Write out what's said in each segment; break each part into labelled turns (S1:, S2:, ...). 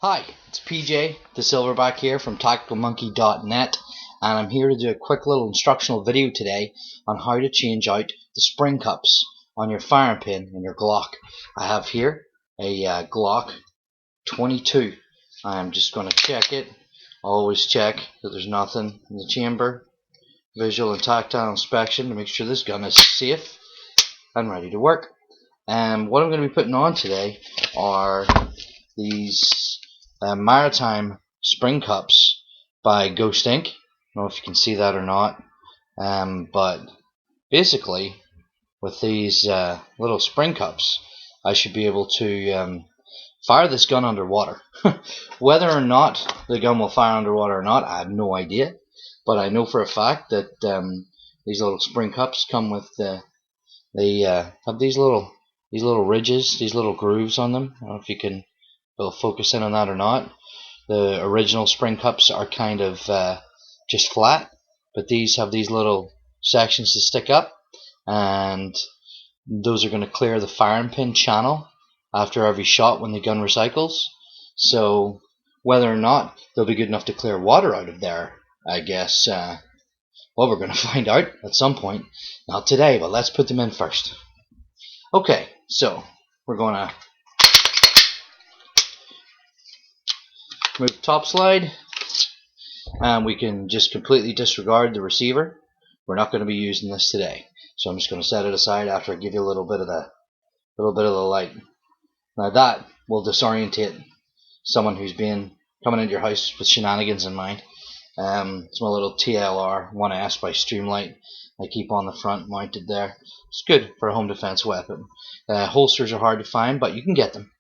S1: Hi, it's PJ, the Silverback here from tacticalmonkey.net, and I'm here to do a quick little instructional video today on how to change out the spring cups on your firing pin in your Glock. I have here a Glock 22. I'm just going to check it. Always check that there's nothing in the chamber. Visual and tactile inspection to make sure this gun is safe and ready to work. What I'm going to be putting on today are these maritime spring cups by Ghost Inc. I don't know if you can see that or not, but basically with these little spring cups I should be able to fire this gun underwater. Whether or not the gun will fire underwater or not, I have no idea, but I know for a fact that these little spring cups come with they have these little ridges, these little grooves on them. I don't know if you can focus in on that or not. The original spring cups are kind of just flat, but these have these little sections to stick up, and those are going to clear the firing pin channel after every shot when the gun recycles. So whether or not they'll be good enough to clear water out of there, I guess, well, we're going to find out at some point. Not today, but let's put them in first. Okay, so we're going to move top slide, and we can just completely disregard the receiver. We're not going to be using this today, so I'm just going to set it aside after I give you a little bit of the light. Now that will disorientate someone who's coming into your house with shenanigans in mind. It's my little TLR 1S by Streamlight. I keep on the front mounted there. It's good for a home defense weapon. Holsters are hard to find, but you can get them.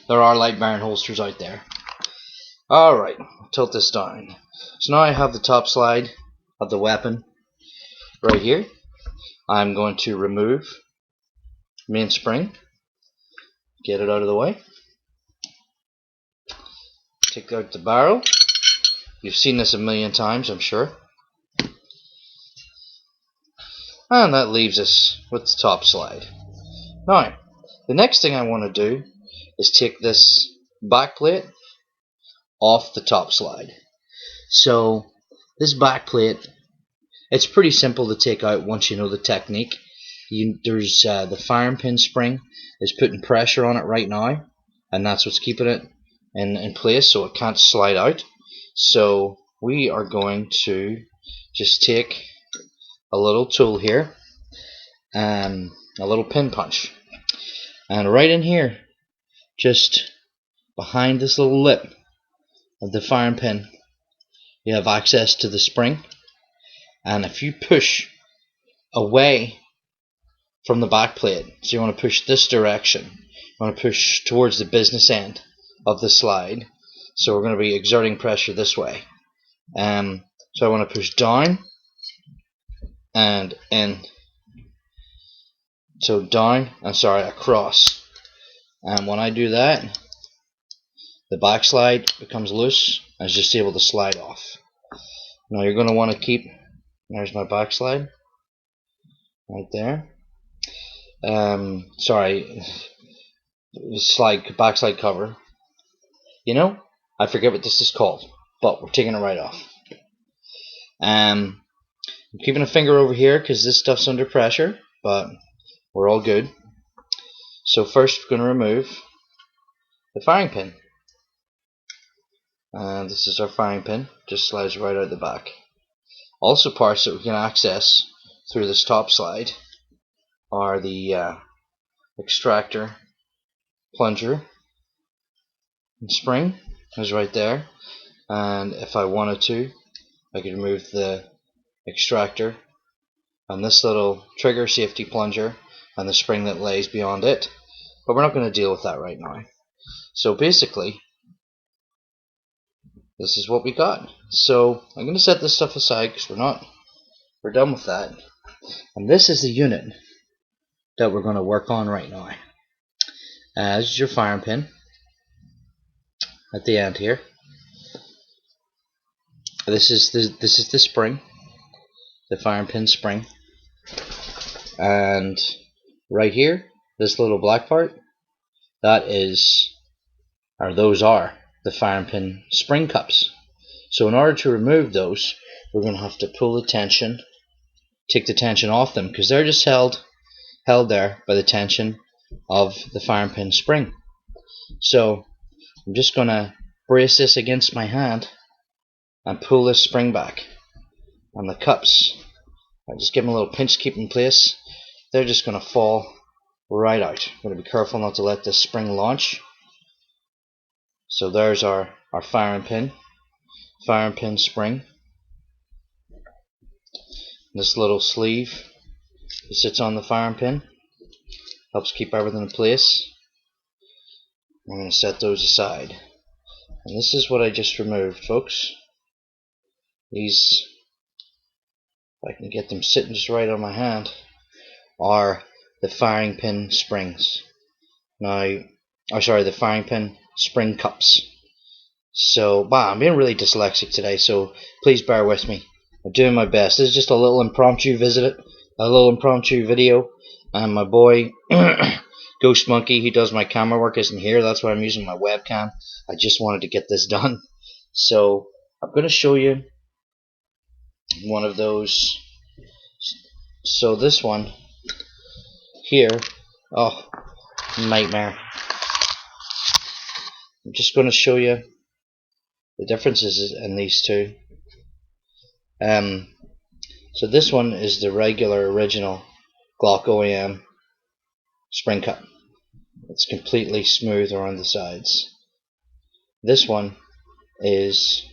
S1: There are light bearing holsters out there. Alright, tilt this down. So now I have the top slide of the weapon right here. I'm going to remove the main spring, get it out of the way, take out the barrel. You've seen this a million times, I'm sure. And that leaves us with the top slide. Now, the next thing I want to do is take this back plate off the top slide. So this back plate, it's pretty simple to take out once you know the technique. There's the firing pin spring is putting pressure on it right now, and that's what's keeping it in place so it can't slide out. So we are going to just take a little tool here, a little pin punch, and right in here, just behind this little lip of the firing pin, you have access to the spring, and if you push away from the back plate, so you want to push this direction, you want to push towards the business end of the slide, so we're going to be exerting pressure this way. So I want to push down and in. So down, across. And when I do that, the back slide becomes loose and is just able to slide off. Now you're going to want to keep, there's my back slide, right there. Backslide cover. You know, I forget what this is called, but we're taking it right off. I'm keeping a finger over here because this stuff's under pressure, but we're all good. So first we're going to remove the firing pin. And this is our firing pin, just slides right out the back. Also parts that we can access through this top slide are the extractor, plunger, and spring is right there. And if I wanted to, I could remove the extractor and this little trigger safety plunger and the spring that lays beyond it, but we're not going to deal with that right now. So basically this is what we got. So I'm going to set this stuff aside because we're done with that, and this is the unit that we're going to work on right now. This is your firing pin at the end here. This is the spring, the firing pin spring, and right here, this little black part, that is or those are the firing pin spring cups. So in order to remove those, we're going to have to pull the tension, take the tension off them, because they're just held there by the tension of the firing pin spring. So I'm just going to brace this against my hand and pull this spring back on the cups. I just give them a little pinch to keep in place. They're just going to fall right out. I'm going to be careful not to let this spring launch. So there's our firing pin spring. This little sleeve that sits on the firing pin helps keep everything in place. I'm going to set those aside. And this is what I just removed, folks. These, if I can get them sitting just right on my hand, are the firing pin springs. The firing pin spring cups. So, I'm being really dyslexic today, so please bear with me. I'm doing my best. This is just a little impromptu video, and my boy Ghost Monkey, who does my camera work, isn't here. That's why I'm using my webcam. I just wanted to get this done. So I'm going to show you one of those. So this one here, oh, nightmare. I'm just going to show you the differences in these two. So this one is the regular original Glock OEM spring cup. It's completely smooth around the sides. This one is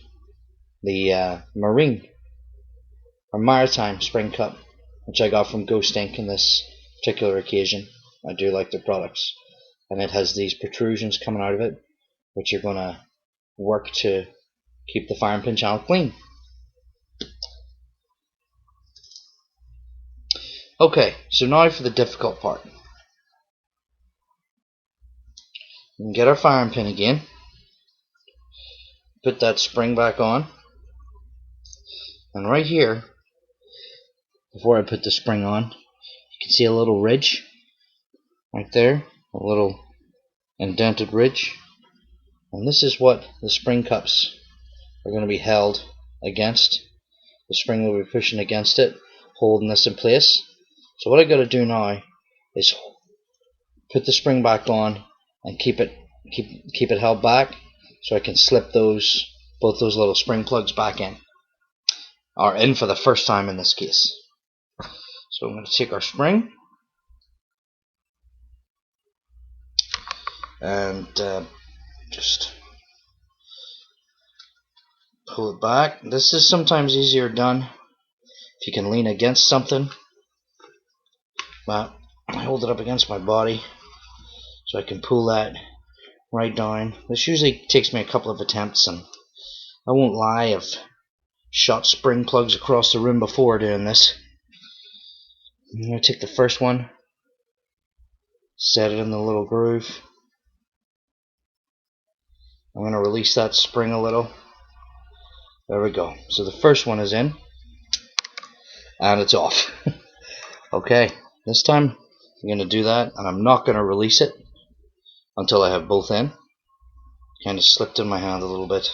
S1: the marine or maritime spring cup, which I got from Ghost Inc. in this particular occasion. I do like their products, and it has these protrusions coming out of it, which are going to work to keep the firing pin channel clean. Okay, so now for the difficult part. We can get our firing pin again, put that spring back on, and right here, before I put the spring on, you can see a little ridge right there, a little indented ridge, and this is what the spring cups are going to be held against. The spring will be pushing against it, holding this in place. So what I got to do now is put the spring back on and keep it held back, so I can slip both those little spring plugs back in, or in for the first time in this case. So I'm going to take our spring and just pull it back. This is sometimes easier done if you can lean against something, but I hold it up against my body so I can pull that right down. This usually takes me a couple of attempts, and I won't lie, I've shot spring plugs across the room before doing this. I'm going to take the first one, set it in the little groove. I'm going to release that spring a little. There we go. So the first one is in, and it's off. Okay, this time I'm going to do that, and I'm not going to release it until I have both in. Kind of slipped in my hand a little bit.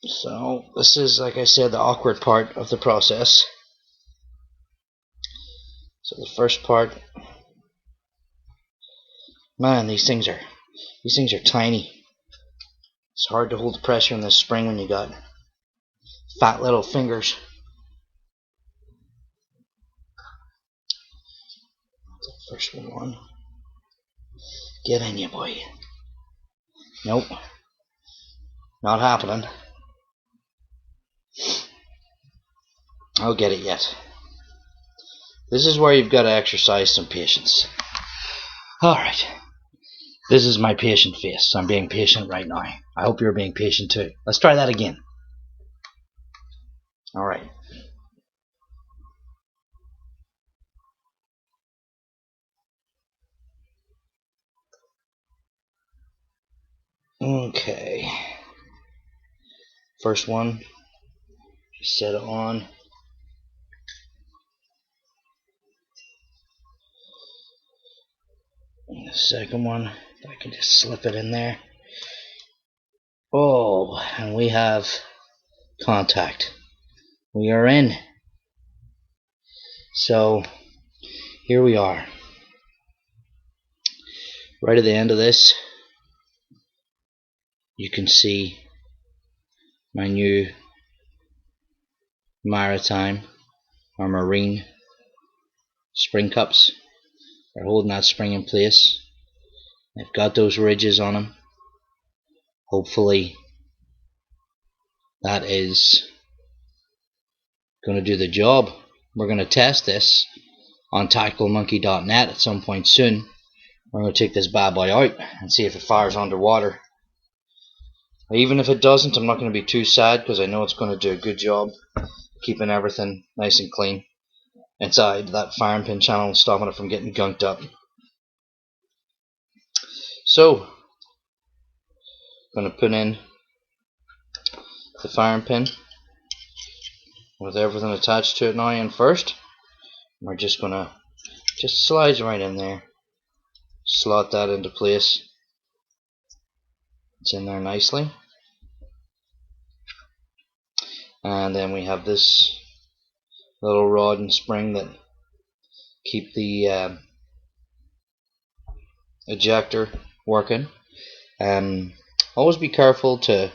S1: So this is, like I said, the awkward part of the process. So the first part, man, these things are tiny. It's hard to hold the pressure on this spring when you got fat little fingers. The first one on. Get in, you boy. Nope. Not happening. I'll get it yet. This is where you've got to exercise some patience. Alright. This is my patient face. I'm being patient right now. I hope you're being patient too. Let's try that again. Alright. Okay. First one. Just set it on. And the second one, if I can just slip it in there. Oh, and we have contact. We are in. So here we are. Right at the end of this, you can see my new maritime or marine spring cups. They're holding that spring in place. They've got those ridges on them. Hopefully that is going to do the job. We're going to test this on tacticalmonkey.net at some point soon. We're going to take this bad boy out and see if it fires underwater. Even if it doesn't, I'm not going to be too sad, because I know it's going to do a good job keeping everything nice and clean inside that firing pin channel and stopping it from getting gunked up. So, I'm going to put in the firing pin with everything attached to it now in first. We're just going to slide right in there, slot that into place. It's in there nicely. And then we have this little rod and spring that keep the ejector working. Always be careful to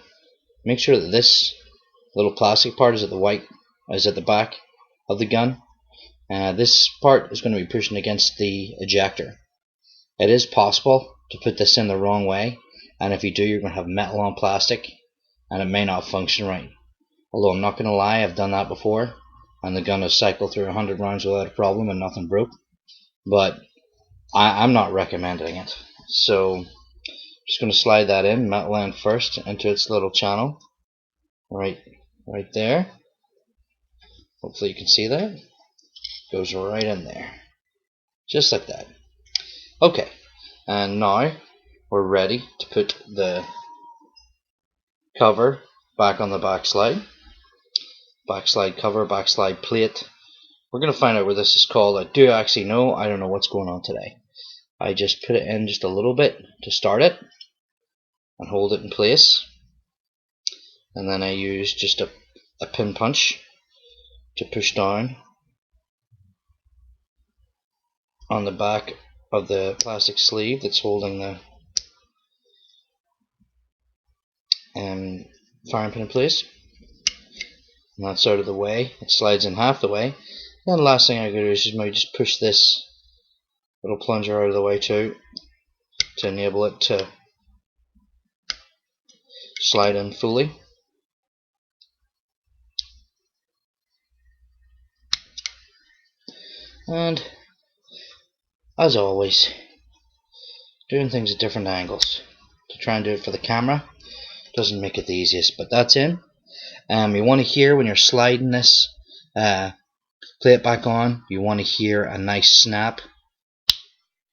S1: make sure that this little plastic part is at the back of the gun. This part is going to be pushing against the ejector. It is possible to put this in the wrong way, and if you do, you're going to have metal on plastic and it may not function right. Although I'm not going to lie, I've done that before and the gun has cycled through 100 rounds without a problem and nothing broke. But I'm not recommending it. So just going to slide that in, metal end first, into its little channel right there. Hopefully you can see that. Goes right in there, just like that. Okay, and now we're ready to put the cover back on the backslide. Backslide cover, backslide plate. We're going to find out what this is called. I do actually know. I don't know what's going on today. I just put it in just a little bit to start it and hold it in place. And then I use just a pin punch to push down on the back of the plastic sleeve that's holding the firing pin in place. And that's out of the way. It slides in half the way. And the last thing I do is just push this little plunger out of the way too, to enable it to slide in fully. And as always, doing things at different angles to try and do it for the camera doesn't make it the easiest, but that's in. You want to hear when you're sliding this plate back on, you want to hear a nice snap.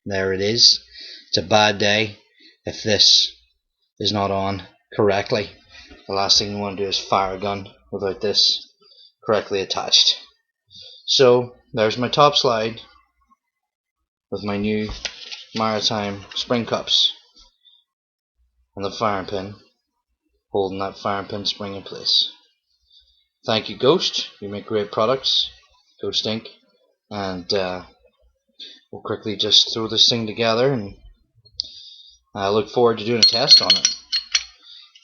S1: There it is. It's a bad day if this is not on correctly. The last thing you want to do is fire a gun without this correctly attached. So there's my top slide with my new maritime spring cups and the firing pin holding that firing pin spring in place. Thank you, Ghost. You make great products, Ghost Inc. And we'll quickly just throw this thing together, and I look forward to doing a test on it.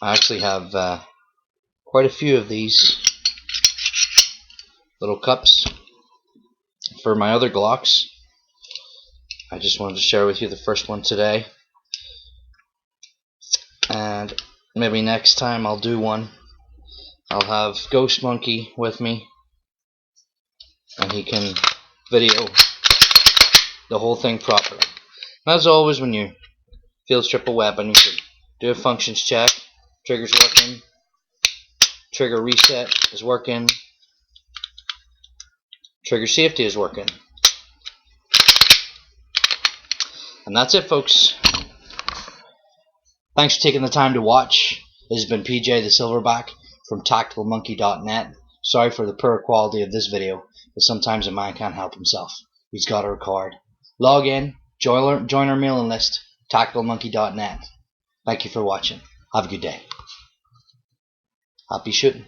S1: I actually have quite a few of these little cups for my other Glocks. I just wanted to share with you the first one today, and maybe next time I'll do one. I'll have Ghost Monkey with me and he can video the whole thing properly. And as always, when you field strip a weapon, you should do a functions check. Trigger's working, trigger reset is working, trigger safety is working. And that's it, folks. Thanks for taking the time to watch. This has been PJ the Silverback from tacticalmonkey.net. Sorry for the poor quality of this video, but sometimes a man can't help himself. He's got to record. Log in, join our mailing list, tacticalmonkey.net. Thank you for watching. Have a good day. Happy shooting.